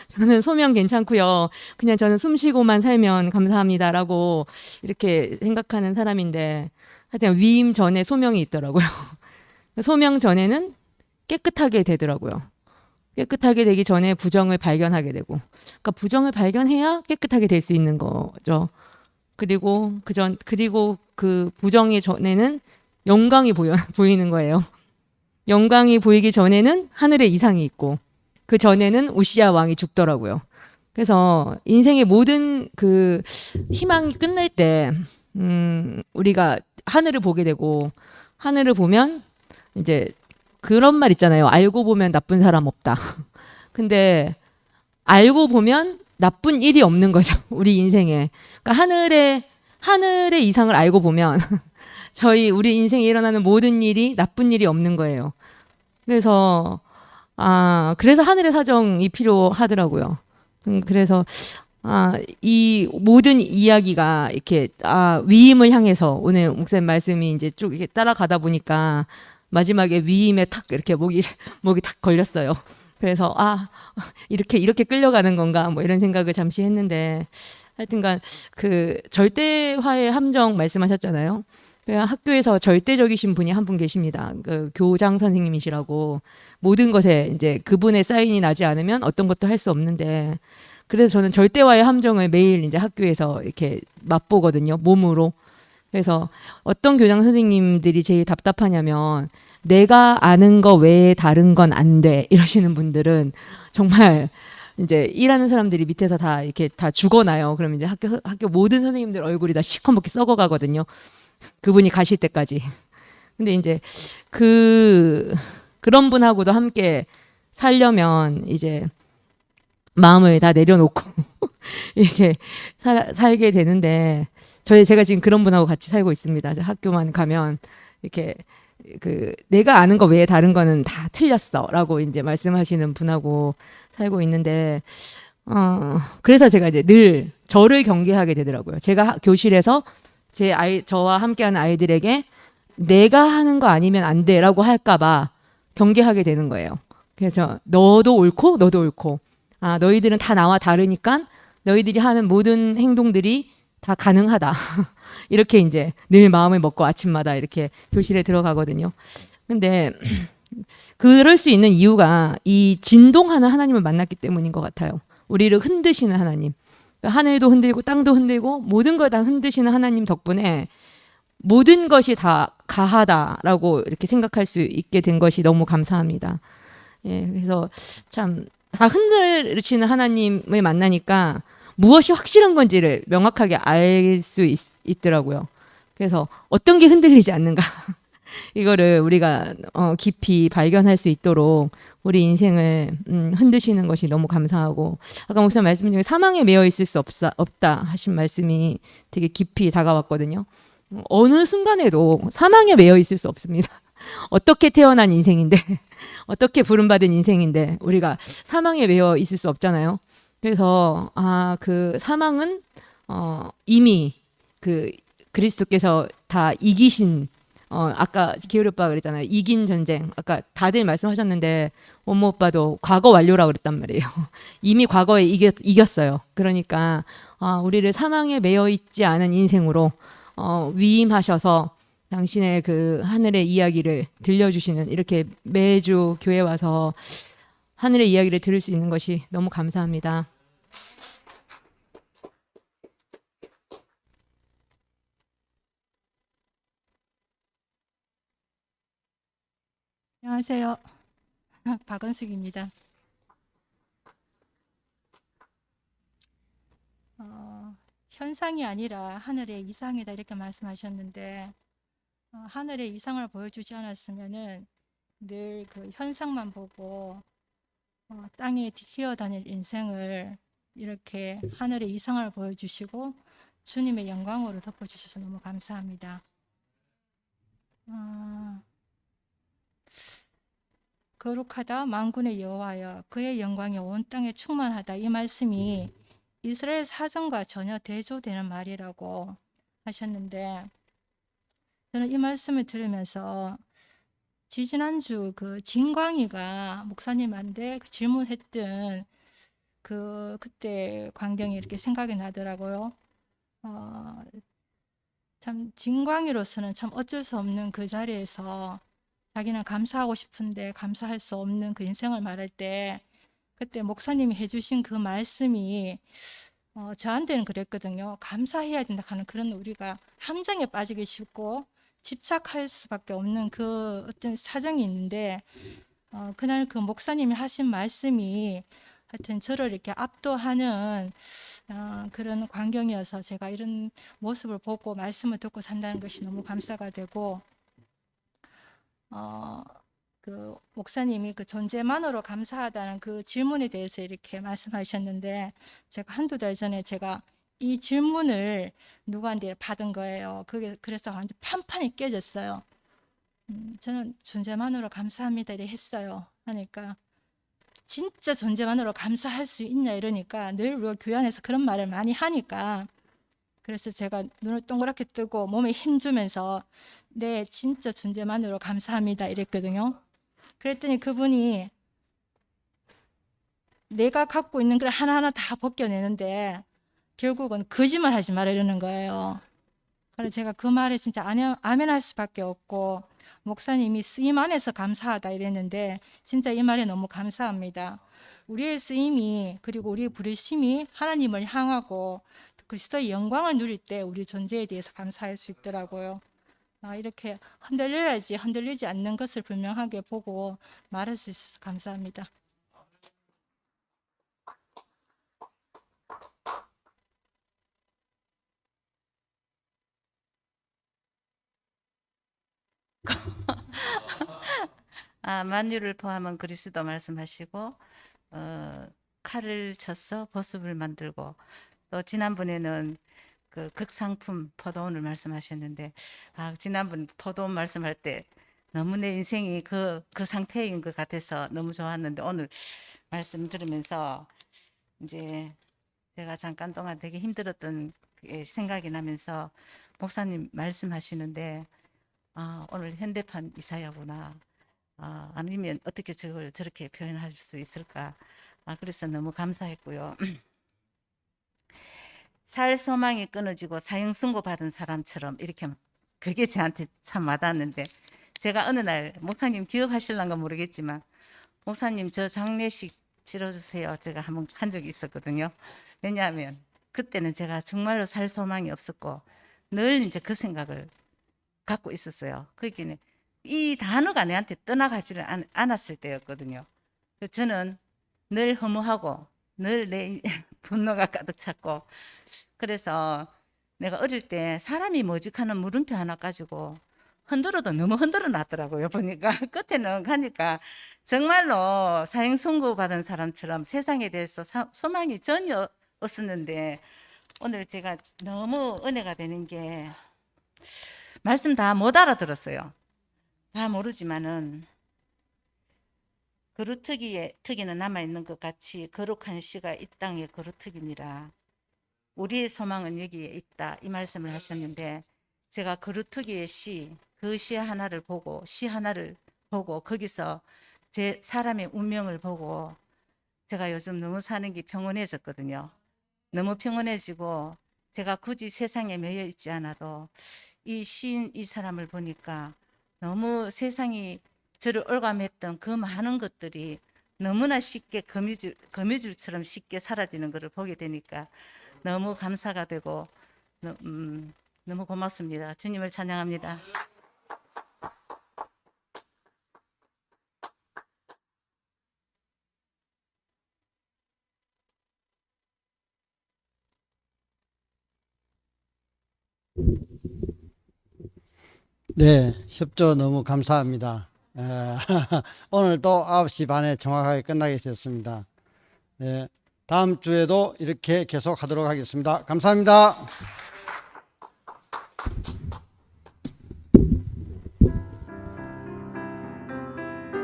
저는 소명 괜찮고요. 그냥 저는 숨 쉬고만 살면 감사합니다라고 이렇게 생각하는 사람인데 하여튼 위임 전에 소명이 있더라고요. 소명 전에는 깨끗하게 되더라고요. 깨끗하게 되기 전에 부정을 발견하게 되고 그러니까 부정을 발견해야 깨끗하게 될 수 있는 거죠. 그리고 그 부정이 전에는 영광이 보이는 거예요. 영광이 보이기 전에는 하늘의 이상이 있고 그 전에는 우시야 왕이 죽더라고요. 그래서 인생의 모든 그 희망이 끝날 때 우리가 하늘을 보게 되고 하늘을 보면 이제 그런 말 있잖아요. 알고 보면 나쁜 사람 없다. 근데 알고 보면 나쁜 일이 없는 거죠. 우리 인생에. 그러니까 하늘의 이상을 알고 보면 우리 인생에 일어나는 모든 일이 나쁜 일이 없는 거예요. 그래서 하늘의 사정이 필요하더라고요. 그래서 이 모든 이야기가 이렇게 위임을 향해서 오늘 목사님 말씀이 이제 쭉 이렇게 따라가다 보니까 마지막에 위임에 탁 이렇게 목이 탁 걸렸어요. 그래서 이렇게 끌려가는 건가 뭐 이런 생각을 잠시 했는데 하여튼간 그 절대화의 함정 말씀하셨잖아요. 학교에서 절대적이신 분이 한 분 계십니다. 그 교장 선생님이시라고 모든 것에 이제 그분의 사인이 나지 않으면 어떤 것도 할 수 없는데 그래서 저는 절대화의 함정을 매일 이제 학교에서 이렇게 맛보거든요. 몸으로. 그래서 어떤 교장 선생님들이 제일 답답하냐면 내가 아는 거 외에 다른 건 안 돼 이러시는 분들은 정말 이제 일하는 사람들이 밑에서 다 이렇게 다 죽어나요. 그러면 이제 학교 모든 선생님들 얼굴이 다 시커멓게 썩어가거든요. 그분이 가실 때까지. 근데 이제 그런 분하고도 함께 살려면 이제 마음을 다 내려놓고 이렇게 살게 되는데 제가 지금 그런 분하고 같이 살고 있습니다. 학교만 가면 이렇게 내가 아는 거 외에 다른 거는 다 틀렸어라고 이제 말씀하시는 분하고 살고 있는데 그래서 제가 이제 늘 저를 경계하게 되더라고요. 제가 교실에서 저와 함께하는 아이들에게 내가 하는 거 아니면 안 돼라고 할까봐 경계하게 되는 거예요. 그래서 너도 옳고 너도 옳고 너희들은 다 나와 다르니까 너희들이 하는 모든 행동들이 다 가능하다. 이렇게 이제 늘 마음을 먹고 아침마다 이렇게 교실에 들어가거든요. 근데 그럴 수 있는 이유가 이 진동하는 하나님을 만났기 때문인 것 같아요. 우리를 흔드시는 하나님. 하늘도 흔들고 땅도 흔들고 모든 걸 다 흔드시는 하나님 덕분에 모든 것이 다 가하다라고 이렇게 생각할 수 있게 된 것이 너무 감사합니다. 예, 그래서 참 다 흔들시는 하나님을 만나니까 무엇이 확실한 건지를 명확하게 알 수 있더라고요. 그래서 어떤 게 흔들리지 않는가 이거를 우리가 깊이 발견할 수 있도록 우리 인생을 흔드시는 것이 너무 감사하고 아까 목사 말씀 중에 사망에 매여 있을 수 없다 하신 말씀이 되게 깊이 다가왔거든요. 어느 순간에도 사망에 매여 있을 수 없습니다. 어떻게 태어난 인생인데 어떻게 부름받은 인생인데 우리가 사망에 매여 있을 수 없잖아요. 그래서 그 사망은 이미 그리스도께서 다 이기신 아까 기울이 오빠가 그랬잖아요. 이긴 전쟁. 아까 다들 말씀하셨는데 원모 오빠도 과거 완료라고 그랬단 말이에요. 이미 과거에 이겼어요. 그러니까 우리를 사망에 매여 있지 않은 인생으로 위임하셔서 당신의 그 하늘의 이야기를 들려주시는 이렇게 매주 교회 와서 하늘의 이야기를 들을 수 있는 것이 너무 감사합니다. 안녕하세요. 박은숙입니다. 현상이 아니라 하늘의 이상이다 이렇게 말씀하셨는데 하늘의 이상을 보여주지 않았으면은 늘 그 현상만 보고 땅에 기어다닐 인생을 이렇게 하늘의 이상을 보여주시고 주님의 영광으로 덮어주셔서 너무 감사합니다. 거룩하다 만군의 여호와여 그의 영광이 온 땅에 충만하다 이 말씀이 이스라엘 사정과 전혀 대조되는 말이라고 하셨는데 저는 이 말씀을 들으면서 지지난주 그 진광이가 목사님한테 질문했던 그때 광경이 이렇게 생각이 나더라고요. 참 진광이로서는 참 어쩔 수 없는 그 자리에서 자기는 감사하고 싶은데 감사할 수 없는 그 인생을 말할 때 그때 목사님이 해주신 그 말씀이 저한테는 그랬거든요. 감사해야 된다 하는 그런 우리가 함정에 빠지기 쉽고 집착할 수밖에 없는 그 어떤 사정이 있는데 그날 그 목사님이 하신 말씀이 하여튼 저를 이렇게 압도하는 그런 광경이어서 제가 이런 모습을 보고 말씀을 듣고 산다는 것이 너무 감사가 되고 그 목사님이 그 존재만으로 감사하다는 그 질문에 대해서 이렇게 말씀하셨는데 제가 한두 달 전에 제가 이 질문을 누구한테 받은 거예요. 그래서 완전 판판이 깨졌어요. 저는 존재만으로 감사합니다 이렇게 했어요. 하니까 진짜 존재만으로 감사할 수 있냐 이러니까 늘 우리가 교회 안에서 그런 말을 많이 하니까 그래서 제가 눈을 동그랗게 뜨고 몸에 힘주면서 네 진짜 존재만으로 감사합니다 이랬거든요. 그랬더니 그분이 내가 갖고 있는 걸 하나하나 다 벗겨내는데 결국은 거짓말 하지 말아 이러는 거예요. 그래서 제가 그 말에 진짜 아멘할 수밖에 없고 목사님이 쓰임 안에서 감사하다 이랬는데 진짜 이 말에 너무 감사합니다. 우리의 쓰임이 그리고 우리의 부르심이 하나님을 향하고 그리스도의 영광을 누릴 때 우리 존재에 대해서 감사할 수 있더라고요. 이렇게 흔들려야지 흔들리지 않는 것을 분명하게 보고 말할 수 있어서 감사합니다. 만유를 포함한 그리스도 말씀하시고 칼을 쳐서 보습을 만들고 또 지난번에는 그 극상품 포도원을 말씀하셨는데 지난번 포도원 말씀할 때 너무 내 인생이 그 상태인 것 같아서 너무 좋았는데 오늘 말씀 들으면서 이제 제가 잠깐 동안 되게 힘들었던 게 생각이 나면서 목사님 말씀하시는데 오늘 현대판 이사야구나. 아니면 어떻게 저걸 저렇게 표현할 수 있을까. 그래서 너무 감사했고요. 살 소망이 끊어지고 사형 선고 받은 사람처럼 이렇게 그게 저한테 참 와닿았는데 제가 어느 날 목사님 기억하실란가 모르겠지만 목사님 저 장례식 치러주세요. 제가 한번 한 적이 있었거든요. 왜냐하면 그때는 제가 정말로 살 소망이 없었고 늘 이제 그 생각을 갖고 있었어요. 그게 이 단어가 내한테 떠나가지를 않았을 때였거든요. 저는 늘 허무하고 늘 내 분노가 가득 찼고 그래서 내가 어릴 때 사람이 머직하는 물음표 하나 가지고 흔들어도 너무 흔들어 놨더라고요. 보니까 끝에는 가니까 정말로 사형 선고 받은 사람처럼 세상에 대해서 소망이 전혀 없었는데 오늘 제가 너무 은혜가 되는 게 말씀 다 못 알아들었어요. 다 모르지만은 그루터기는 남아있는 것 같이 거룩한 씨가 이 땅에 그루터기니라. 우리의 소망은 여기에 있다. 이 말씀을 하셨는데 제가 그루터기의 씨, 그 시 하나를 보고 거기서 제 사람의 운명을 보고 제가 요즘 너무 사는 게 평온해졌거든요. 너무 평온해지고 제가 굳이 세상에 매여 있지 않아도 이 시인 이 사람을 보니까 너무 세상이 저를 올감했던 그 많은 것들이 너무나 쉽게 거미줄처럼 쉽게 사라지는 것을 보게 되니까 너무 감사가 되고 너무 고맙습니다. 주님을 찬양합니다. 네, 협조 너무 감사합니다. 오늘 또 9시 반에 정확하게 끝나게 됐습니다. 네, 다음 주에도 이렇게 계속 하도록 하겠습니다. 감사합니다.